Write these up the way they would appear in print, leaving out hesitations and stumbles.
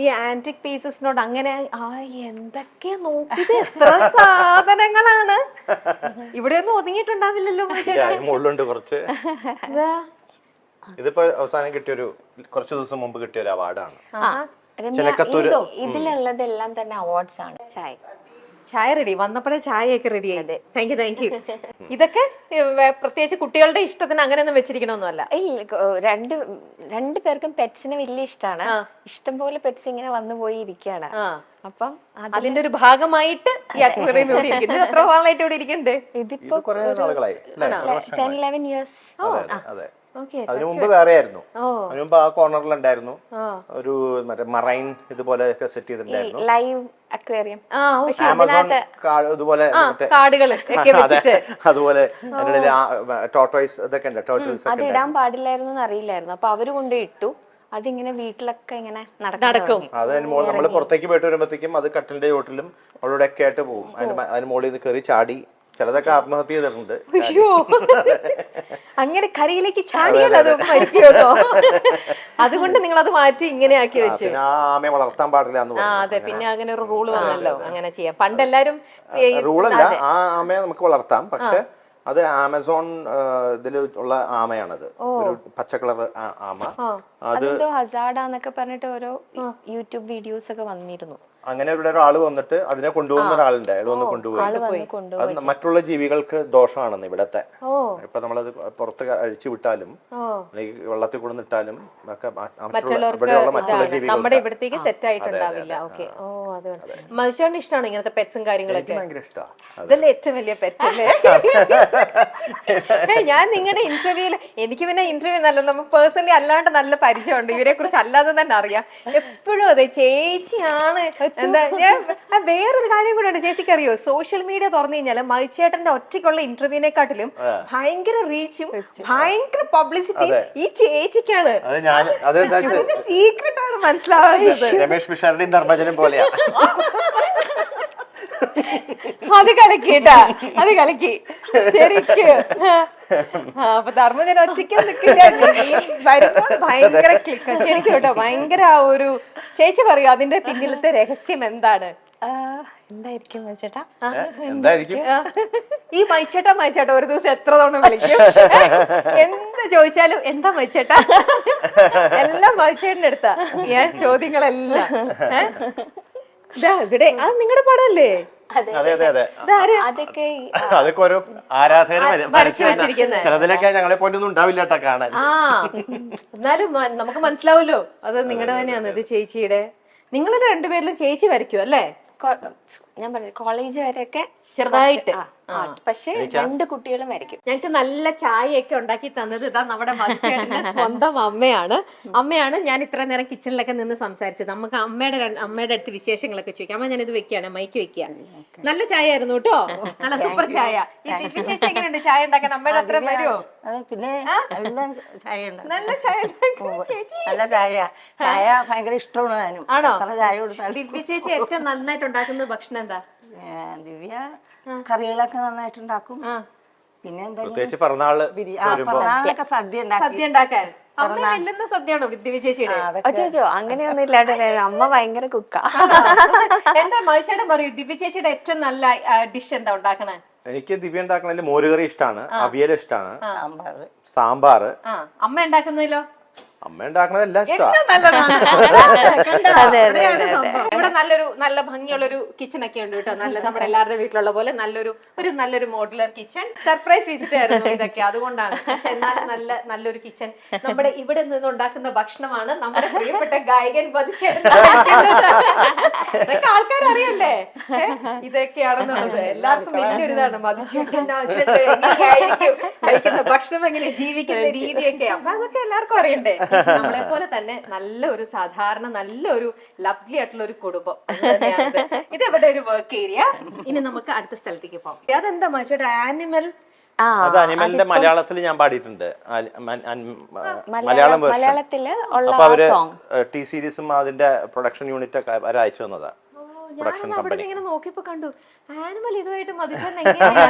ഈ ആന്റിക് പീസസിനോട് അങ്ങനെ എന്തൊക്കെയാ നോക്കിയത്, എത്ര സാധനങ്ങളാണ്. ഇവിടെ ഒന്നും ഒതുങ്ങിയിട്ടുണ്ടാവില്ലല്ലോ മുകളിലുണ്ട് കുറച്ച്. ഇതിപ്പോ അവസാനം കിട്ടിയൊരു കുറച്ച് ദിവസം മുമ്പ് കിട്ടിയ ഒരു അവാർഡാണ്. ഇതിലുള്ളതെല്ലാം തന്നെ അവാർഡ്സ് ആണ്. ചായ റെഡി, വന്നപ്പോഴേ ചായയൊക്കെ റെഡി ആയത്. Thank you thank you. ഇതൊക്കെ പ്രത്യേകിച്ച് കുട്ടികളുടെ ഇഷ്ടത്തിന് അങ്ങനെയൊന്നും വെച്ചിരിക്കണമെന്നല്ല. രണ്ടു പേർക്കും പെറ്റ്സിനെ വലിയ ഇഷ്ടമാണ്. ഇഷ്ടം പോലെ പെറ്റ്സ് ഇങ്ങനെ വന്നു പോയി ഇരിക്കുകയാണ്. അപ്പം അതിന്റെ ഒരു ഭാഗമായിട്ട് ഈ അക്വേറിയം ഇവിടെ ഇരിക്കുന്നത്. എത്ര നാളായിട്ട് ഇവിടെ ഇരിക്കുന്നുണ്ട്? ഇതിപ്പോ 10-11 years. അതിനു മുമ്പ് വേറെ ആയിരുന്നു. അതിനു മുമ്പ് ആ കോർണറിലുണ്ടായിരുന്നു ഒരു മറ്റേ മറൈൻ ഇതുപോലെ സെറ്റ് ചെയ്തിട്ടുണ്ടായിരുന്നു, ലൈവ് അക്വേറിയം. അതുപോലെ അതുപോലെ ടോർട്ടോയ്സ് ഇതൊക്കെ ഉണ്ട്. ടോർട്ടോയ്സ് അത് ഇടാൻ പാടില്ലായിരുന്നു അറിയില്ലായിരുന്നു. അപ്പൊ അവര് കൊണ്ട് ഇട്ടു. അതിങ്ങനെ വീട്ടിലൊക്കെ ഇങ്ങനെ നടക്കും. അത് നമ്മള് പുറത്തേക്ക് പോയിട്ട് വരുമ്പോഴത്തേക്കും അത് കട്ടിലിന്റെ ചോട്ടിലും അവിടെ ഒക്കെ ആയിട്ട് പോകും. അതിന് മുകളിൽ നിന്ന് കയറി ചാടി ചിലതൊക്കെ ആത്മഹത്യ ചെയ്തിട്ടുണ്ട്. അങ്ങനെ കരയിലേക്ക് ചാടിയാൽ അത് മരിക്കുമോ? അതുകൊണ്ട് നിങ്ങൾ അത് മാറ്റി ഇങ്ങനെ ആക്കി വെച്ചു. ആമയെ വളർത്താൻ പാടില്ല. അതെ, പിന്നെ അങ്ങനെ ഒരു റൂള് വന്നല്ലോ, അങ്ങനെ ചെയ്യാം. പണ്ടെല്ലാരും റൂളല്ല, ആ ആമയെ നമുക്ക് വളർത്താം, പക്ഷെ അത് ആമസോൺ ഇതിൽ ഉള്ള ആമയാണത്. ഒരു പച്ച കളർ ആമ. അത് ഹസാർഡാന്നൊക്കെ പറഞ്ഞിട്ട് ഓരോ യൂട്യൂബ് വീഡിയോസ് ഒക്കെ വന്നിരുന്നു. അങ്ങനെ ഇവിടെ ഒരാൾ വന്നിട്ട് അതിനെ കൊണ്ടുപോകുന്ന ഒരാളുണ്ട്. അയാൾ വന്ന് കൊണ്ടുപോയി. അത് മറ്റുള്ള ജീവികൾക്ക് ദോഷമാണെന്ന് ഇവിടത്തെ. ഇപ്പൊ നമ്മളത് പുറത്ത് അഴിച്ചു വിട്ടാലും വെള്ളത്തിൽ കൊണ്ടിട്ടാലും നമ്മുടെ ഇവിടത്തേക്ക് സെറ്റ് ആയിട്ടുണ്ടാവില്ല. ഓക്കെ, ഓ അതുകൊണ്ട് മനുഷ്യന് ഇഷ്ടമാണ് ഇങ്ങനത്തെ പെറ്റ്സും കാര്യങ്ങളൊക്കെ. ഭയങ്കര ഇഷ്ടമാണ്. അതല്ലേ ഏറ്റവും വലിയ പെറ്റ് അല്ലേ? ഞാൻ നിങ്ങളുടെ ഇന്റർവ്യൂല്, എനിക്ക് പിന്നെ ഇന്റർവ്യൂ നല്ല നമുക്ക് പേഴ്സണലി അല്ലാണ്ട് നല്ല പരിചയമുണ്ട്, ഇവരെ കുറിച്ച് അല്ലാതെ തന്നെ അറിയാം. എപ്പോഴും അതെ ചേച്ചിയാണ്. എന്താ ഞാൻ വേറൊരു കാര്യം കൂടെ ഉണ്ട്, ചേച്ചിക്ക് അറിയോ? സോഷ്യൽ മീഡിയ തുറന്നു കഴിഞ്ഞാൽ മൈച്ചേട്ടന്റെ ഒറ്റയ്ക്കുള്ള ഇന്റർവ്യൂവിനെക്കാട്ടിലും ഭയങ്കര റീച്ചും ഭയങ്കര പബ്ലിസിറ്റി ഈ ചേച്ചിക്കാണ്. സീക്രട്ട് ആണ് മനസ്സിലാവുന്നത്. രമേഷ് പിഷാരുടെയും ധർമ്മജനും പോലെയാ. അത് കളിക്കിട്ടാ, അത് കളിക്കി ശരിക്ക്. അപ്പൊ ധർമ്മജൻ ഒറ്റയ്ക്ക് വരുമ്പോൾ ഭയങ്കര ക്ലിക്ക് ശരിക്കും കേട്ടോ. ഭയങ്കര ഒരു ചേച്ചി പറയൂ, അതിന്റെ പിന്നിലത്തെ രഹസ്യം എന്താണ്? എന്തായിരിക്കും മൈച്ചേട്ടാ? ഈ മൈച്ചേട്ടാ ഒരു ദിവസം എത്ര തവണ വിളിക്കും? എന്ത് ചോദിച്ചാലും എന്താ മൈച്ചേട്ടാ? എല്ലാം മൈച്ചേട്ടന്റെ അടുത്താ ചോദ്യങ്ങളെല്ലാം. ഇവിടെ അത് നിങ്ങളുടെ പടമല്ലേ? അതൊക്കെ ഓരോ ആരാധകര് ചിലതിലൊക്കെ ഞങ്ങളെ പോലൊന്നും ഉണ്ടാവില്ല കാണാൻ. എന്നാലും നമുക്ക് മനസ്സിലാവല്ലോ അത് നിങ്ങളുടെ തന്നെയാണ്. ഇത് ചേച്ചിയുടെ, നിങ്ങൾ രണ്ടുപേരിലും ചേച്ചി വരയ്ക്കും അല്ലേ? ഞാൻ പറഞ്ഞു കോളേജ് വരെയൊക്കെ ചെറുതായിട്ട്. പക്ഷെ 2 കുട്ടികളും വരയ്ക്കും. ഞങ്ങക്ക് നല്ല ചായയൊക്കെ ഉണ്ടാക്കി തന്നത് ഇതാ നമ്മുടെ മത്സ്യേട്ടന്റെ സ്വന്തം അമ്മയാണ്. ഞാൻ ഇത്ര നേരം കിച്ചണിലൊക്കെ നിന്ന് സംസാരിച്ചത്. നമുക്ക് അമ്മയുടെ അടുത്ത് വിശേഷങ്ങളൊക്കെ ചോദിക്കാം. അമ്മ ഞാനിത് വെക്കുകയാണ്, മൈക്ക് വെക്കുക. നല്ല ചായ ആയിരുന്നു കേട്ടോ, നല്ല സൂപ്പർ ചായ. ചേച്ചി എങ്ങനെയുണ്ട് ചായ ഉണ്ടാക്കാൻ? അമ്മയുടെ അത്ര വരുമോ? പിന്നെ നല്ല ചായ നല്ല ചായ ഭയങ്കര ഇഷ്ടമാണ്. ആണോ? ദിവ്യ ചേച്ചി ഏറ്റവും നന്നായിട്ട് ഉണ്ടാക്കുന്ന ഭക്ഷണം എന്താ? ദിവ്യ കറികളൊക്കെ നന്നായിട്ടുണ്ടാക്കും. പിന്നെ പ്രത്യേകിച്ച് പിറന്നാളിനൊക്കെ സദ്യ ഉണ്ടാക്കാൻ സദ്യയാണോ ദിവ്യ ചേച്ചിയുടെ? അങ്ങനെയൊന്നും ഇല്ലാണ്ട് അമ്മ ഭയങ്കര കുക്കാ. എന്താ മത്സ്യേട്ടൻ പറയൂ, ദിവ്യ ചേച്ചിയുടെ ഏറ്റവും നല്ല ഡിഷ് എന്താ ഉണ്ടാക്കണേ? എനിക്ക് ദിവ്യ ഉണ്ടാക്കണതിൽ മോരുകറി ഇഷ്ടമാണ്, അവിയൽ ഇഷ്ടമാണ്, സാമ്പാറ്. അമ്മ ഉണ്ടാക്കുന്നതിലോ? അമ്മ ഉണ്ടാക്കണതെല്ലാം ഇവിടെ നല്ല ഭംഗിയുള്ളൊരു കിച്ചൺ ഒക്കെ ഉണ്ട് കേട്ടോ. നല്ല നമ്മുടെ എല്ലാവരുടെ വീട്ടിലുള്ള പോലെ നല്ലൊരു മോഡുലർ കിച്ചൺ. സർപ്രൈസ് വിസിറ്റ് ആയിരുന്നു ഇതൊക്കെ, അതുകൊണ്ടാണ്. പക്ഷെ എന്നാലും നല്ലൊരു കിച്ചൺ. നമ്മുടെ ഇവിടെ നിന്ന് ഉണ്ടാക്കുന്ന ഭക്ഷണമാണ് നമ്മുടെ പ്രിയപ്പെട്ട ഗായകൻ ഇതൊക്കെ ആൾക്കാർ അറിയണ്ടേ ഇതൊക്കെയാണെന്നുള്ളത്. എല്ലാവർക്കും വലിയൊരു ഇതാണ് മതിച്ചേട്ടനായിരിക്കും കഴിക്കുന്ന ഭക്ഷണം, എങ്ങനെ ജീവിക്കുന്ന രീതിയൊക്കെ. അപ്പൊ അതൊക്കെ എല്ലാവർക്കും അറിയണ്ടേ. നമ്മളെ പോലെ തന്നെ നല്ലൊരു സാധാരണ നല്ലൊരു ലവ്ലി ആയിട്ടുള്ള ഒരു കുടുംബം. ഇത് ഇവിടെ ഒരു വർക്ക് ഏരിയ. ഇനി നമുക്ക് അടുത്ത സ്ഥലത്തേക്ക് പോകാം. അതെന്താ മനുഷ്യരുടെ ആനിമൽ? അത് അനിമലിന്റെ മലയാളത്തിൽ ഞാൻ പാടിയിട്ടുണ്ട്, മലയാളം വേർഷൻ. അപ്പൊ അവര് ടി സീരീസും അതിന്റെ പ്രൊഡക്ഷൻ യൂണിറ്റ് ഒക്കെ അവര് അയച്ചു തന്നതാ. പ്രൊഡക്ഷൻ കമ്പനി ഇങ്ങനെ നോക്കിയപ്പോ കണ്ടു ആനിമൽ ഇതുമായിട്ട്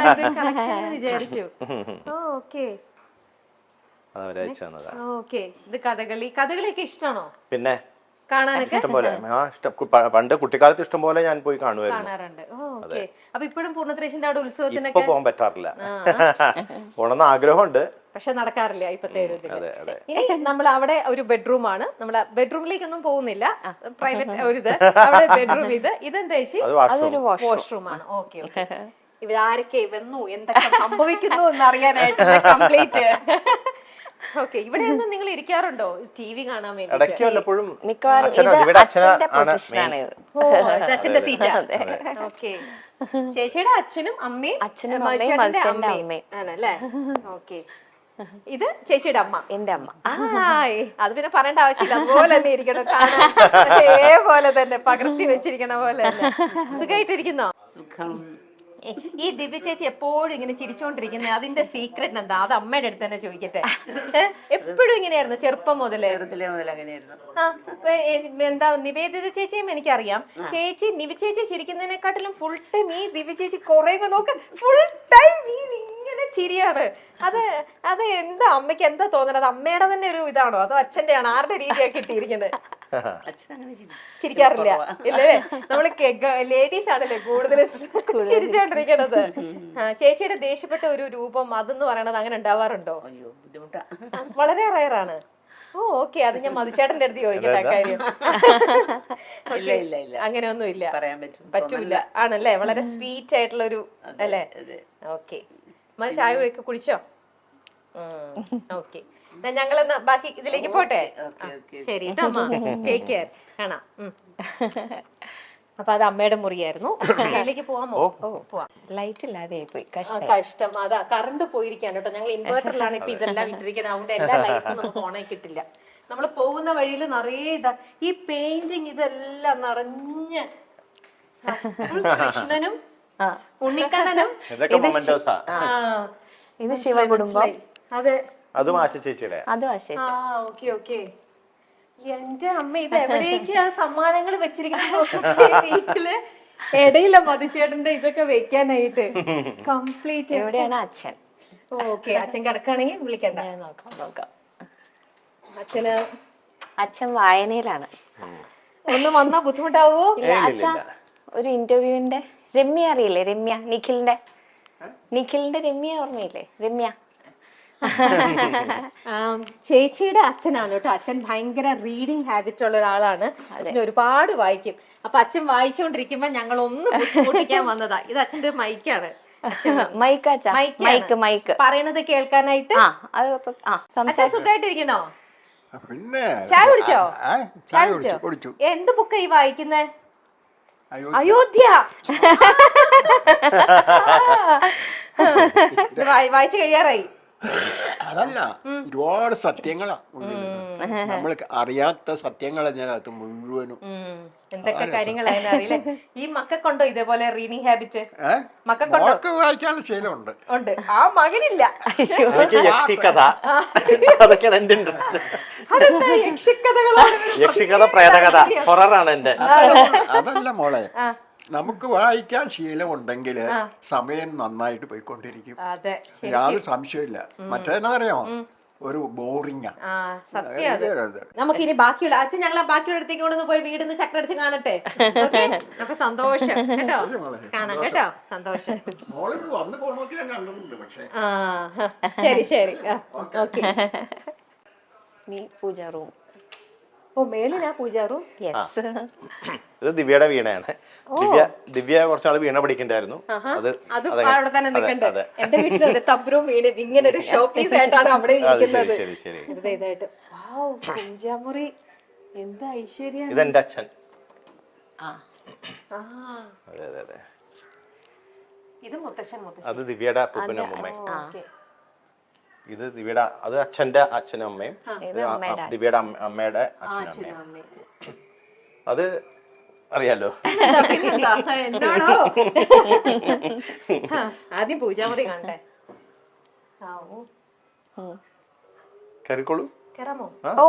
വിചാരിച്ചു. ഓക്കെ, ഇത് കഥകളിയൊക്കെ ഇഷ്ടമാണോ? പിന്നെ കാണാനൊക്കെ ഇഷ്ടംപോലെ പണ്ട് കുട്ടിക്കാലത്ത് ഇഷ്ടംപോലെ ഞാൻ പോയി കാണുമായിരുന്നു. കാണാറുണ്ട്. ഓക്കെ. അപ്പൊ ഇപ്പോഴും പൂർണ്ണത്രേശിന്റെ അവിടെ ഇപ്പൊ ഉത്സവത്തിനൊക്കെ പോകാൻ പറ്റാറില്ല. പോണെന്ന് ആഗ്രഹമുണ്ട്, പക്ഷെ നടക്കാറില്ല ഇപ്പത്തെ ഒരു ഇതില്. അതെ അതെ. ഇനി നമ്മൾ അവിടെ ഒരു ബെഡ്റൂം ആണ്, നമ്മൾ ബെഡ്റൂമിലേക്കൊന്നും പോകുന്നില്ല, പ്രൈവറ്റ് ഒരു ഇത് അവിടെ ബെഡ്റൂം. ഇതെന്താ ചേച്ചി? അത് വാഷ്റൂം. വാഷ്റൂം ആണ്. Okay okay. ഇവരാരൊക്കെ വന്നു, എന്തൊക്കെ സംഭവിക്കുന്നു എന്ന് അറിയാനായിട്ട് കംപ്ലീറ്റ്. ഓക്കെ. ഇവിടെ ഒന്നും നിങ്ങൾ ഇരിക്കാറുണ്ടോ ടി വി കാണാൻ വേണ്ടി? ഇടയ്ക്ക് വല്ലപ്പോഴും മിക്കവാറും ഇത് അച്ഛന്റെ പൊസിഷനാണ് ഇത്. അച്ഛന്റെ സീറ്റാ. ഓക്കെ. ചേച്ചിയുടെ അച്ഛനും അമ്മയും അച്ഛനും മനുഷ്യേട്ടന്റെ അമ്മയും അമ്മയും ആണല്ലേ? ഓക്കെ. ഇത് ചേച്ചിയുടെ അമ്മ. എന്റെ അമ്മ. അത് പിന്നെ പറയേണ്ട ആവശ്യമില്ല, അതുപോലെ തന്നെ ഇരിക്കണം, കാണാൻ അതേപോലെ തന്നെ പകർത്തി വെച്ചിരിക്കണ പോലെ തന്നെ. സുഖമായിട്ടിരിക്കുന്നോ? സുഖം. ഈ ദിവ്യ ചേച്ചി എപ്പോഴും ഇങ്ങനെ ചിരിച്ചോണ്ടിരിക്കുന്നത്, അതിന്റെ സീക്രട്ട് എന്താ? അത് അമ്മയുടെ അടുത്ത് തന്നെ ചോദിക്കട്ടെ. എപ്പോഴും ഇങ്ങനെയായിരുന്നു ചെറുപ്പം മുതലേ? ചെറുതിലെ മുതൽ അങ്ങനെയായിരുന്നു. എന്താ നിവേദിത ചേച്ചിയും എനിക്കറിയാം. ചേച്ചി നിവി ചേച്ചി ചിരിക്കുന്നതിനെക്കാട്ടിലും ഫുൾ ടൈം ഈ ദിവ്യ ചേച്ചി കുറെ നോക്ക്, ഫുൾ ടൈം ഇങ്ങനെ ചിരിയാണ്. അത് എന്താ അമ്മയ്ക്ക് എന്താ തോന്നുന്നത്? അമ്മയുടെ തന്നെ ഒരു ഇതാണോ അതോ അച്ഛന്റെ ആണോ? ആരുടെ രീതിയാക്കി ഇട്ടിരിക്കുന്നത്? ചിരിക്കാറില്ല ഇല്ലേ? നമ്മള് ലേഡീസ് ആണല്ലേ കൂടുതൽ ചിരിച്ചോണ്ടിരിക്കണത്. ചേച്ചിയുടെ ദേഷ്യപ്പെട്ട ഒരു രൂപം അതെന്ന് പറയണത് അങ്ങനെ ഉണ്ടാവാറുണ്ടോ? വളരെ റയറാണ്. ഓ ഓക്കെ. അത് ഞാൻ മധുചേട്ടന്റെ അടുത്ത് ചോദിക്കട്ടെ കാര്യം. അങ്ങനെയൊന്നും ഇല്ല, പറ്റൂല ആണല്ലേ? വളരെ സ്വീറ്റ് ആയിട്ടുള്ള ഒരു അല്ലേ? ഓക്കെ. ചായ ഒക്കെ കുടിച്ചോ? ഓക്കെ. ഞങ്ങളെന്നാ ബാക്കി ഇതിലേക്ക് പോട്ടെ. ശരി കേട്ടോ അമ്മ, ടേക്ക് കെയർ. കാണാം. അപ്പൊ അത് അമ്മയുടെ മുറിയായിരുന്നു. അതിലേക്ക് പോവാമോ? പോവാം. ലൈറ്റ് ഇല്ലാതെ പോയി, കഷ്ടം. അതാ കറണ്ട് പോയിരിക്കാണ് കേട്ടോ. ഞങ്ങൾ ഇൻവേർട്ടറിലാണ് ഇപ്പൊ ഇതെല്ലാം ഇട്ടിരിക്കുന്നത്. അതുകൊണ്ട് എല്ലാ ലൈറ്റ്സും നമുക്ക് ഓണായി കിട്ടില്ല. നമ്മൾ പോകുന്ന വഴിയിൽ നിറയെ ഇതാ ഈ പെയിന്റിങ് ഇതെല്ലാം നിറഞ്ഞ് കൃഷ്ണനും ഉണ്ണിക്കണ്ണനും. ഇത് ശിവകുടുംബം. അതെ, അതും ആശ ചേച്ചിയുടെ. അതും ആശ. Okay okay. എന്റെ അമ്മ ഇത് എവിടേക്കാ സമ്മാനങ്ങൾ വെച്ചിരിക്കുന്നത് വീട്ടില്? ഇടയില്ല മധുചേട്ടന്റെ ഇതൊക്കെ വെക്കാനായിട്ട്. കംപ്ലീറ്റ്. എവിടെയാണ് അച്ഛൻ? ഓക്കെ. അച്ഛൻ കിടക്കാണെങ്കിൽ വിളിക്കണ്ട. നോക്കാം. അച്ഛൻ വായനയിലാണ്. ഒന്ന് വന്നാ ബുദ്ധിമുട്ടാവോ? അച്ഛാ ഒരു ഇന്റർവ്യൂവിന്റെ രമ്യ അറിയില്ലേ? രമ്യ നിഖിലിന്റെ രമ്യ ഓർമ്മയില്ലേ? രമ്യ ചേച്ചിയുടെ അച്ഛനാണ് കേട്ടോ. അച്ഛൻ ഭയങ്കര റീഡിങ് ഹാബിറ്റ് ഉള്ള ഒരാളാണ്. അച്ഛൻ ഒരുപാട് വായിക്കും. അപ്പൊ അച്ഛൻ വായിച്ചുകൊണ്ടിരിക്കുമ്പോ ഞങ്ങൾ ഒന്ന് ബുദ്ധിമുട്ടിക്കാൻ വന്നതാ. ഇത് അച്ഛന്റെ മൈക്കാണ്. മൈക്ക് പറയണത് കേൾക്കാനായിട്ട്. അച്ഛൻ സുഖമായിട്ടിരിക്കണോ? പിന്നെ ചായ കുടിച്ചോ? ചായ കുടിച്ചു. എന്ത് ബുക്കാ ഈ വായിക്കുന്നേ? അയോധ്യ. വായിച്ചു കഴിയാറായി. അതല്ല, ഒരുപാട് സത്യങ്ങളാ നമ്മൾ അറിയാത്ത സത്യങ്ങൾ അതിനകത്ത് മുഴുവനും. എന്തൊക്കെ കാര്യങ്ങളായെന്ന് അറിയില്ലേ? ഈ മക്കൾക്കുണ്ടോ ഇതേപോലെ റീഡിങ് ഹാബിറ്റ്? മക്കൾക്ക് വായിക്കാനുള്ള ശീലമുണ്ട്. ഉണ്ട്. ആ മകനില്ല. അതല്ല മോളെ, നമുക്ക് വായിക്കാൻ ശീലമുണ്ടെങ്കിൽ സമയം നന്നായിട്ട് പോയിക്കൊണ്ടിരിക്കും. യാതൊരു സംശയമില്ല. മറ്റേന്നറിയാമോ, ഒരു ബോറിംഗ്. നമുക്ക് ഇനി ബാക്കിയുള്ള അച്ഛൻ ഞങ്ങൾ ബാക്കിയുള്ള അടുത്തേക്ക് കൊണ്ടൊന്ന് പോയി വീടിന്ന് ചക്രടിച്ച് കാണട്ടെ. അപ്പൊ സന്തോഷം കേട്ടോ, കാണാം കേട്ടോ, സന്തോഷം. ശരി ശരി. ഓക്കെ. നീ പൂജ റൂം. ഓ മേളിലാ പൂജ റൂം. ഇത് ദിവ്യയുടെ വീണയാണ്. ദിവ്യ കുറച്ചാള് വീണ പഠിക്കണ്ടായിരുന്നു. അത് അവിടെ തന്നെ നിൽക്കണ്ടേ? എന്റെ വീട്ടിൽ തബ്രും വീണ് ഇങ്ങനെ ഒരു ഷോ പീസ് ആയിട്ടാണ് അവിടെ ഇരിക്കുന്നത്. ഇതായിട്ട് പൂജാമുറി എന്താ ഐശ്വര്യ. ഇതെന്റെ അച്ഛൻ. ഇത് മുത്തശ്ശൻ. അത് ദിവ്യയുടെ അപ്പൂപ്പനും അമ്മൂമ്മയും. ഇത് ദിവ്യയുടെ, അത് അച്ഛന്റെ അച്ഛനും അമ്മയും. ദിവ്യയുടെ അമ്മയുടെ അച്ഛനും അമ്മയും. അത് അറിയാലോ. എന്നോടോ? ആദ്യം പൂജാമുറി കാണട്ടെ. കയറിക്കോളൂ. കേറാമോ? ഓ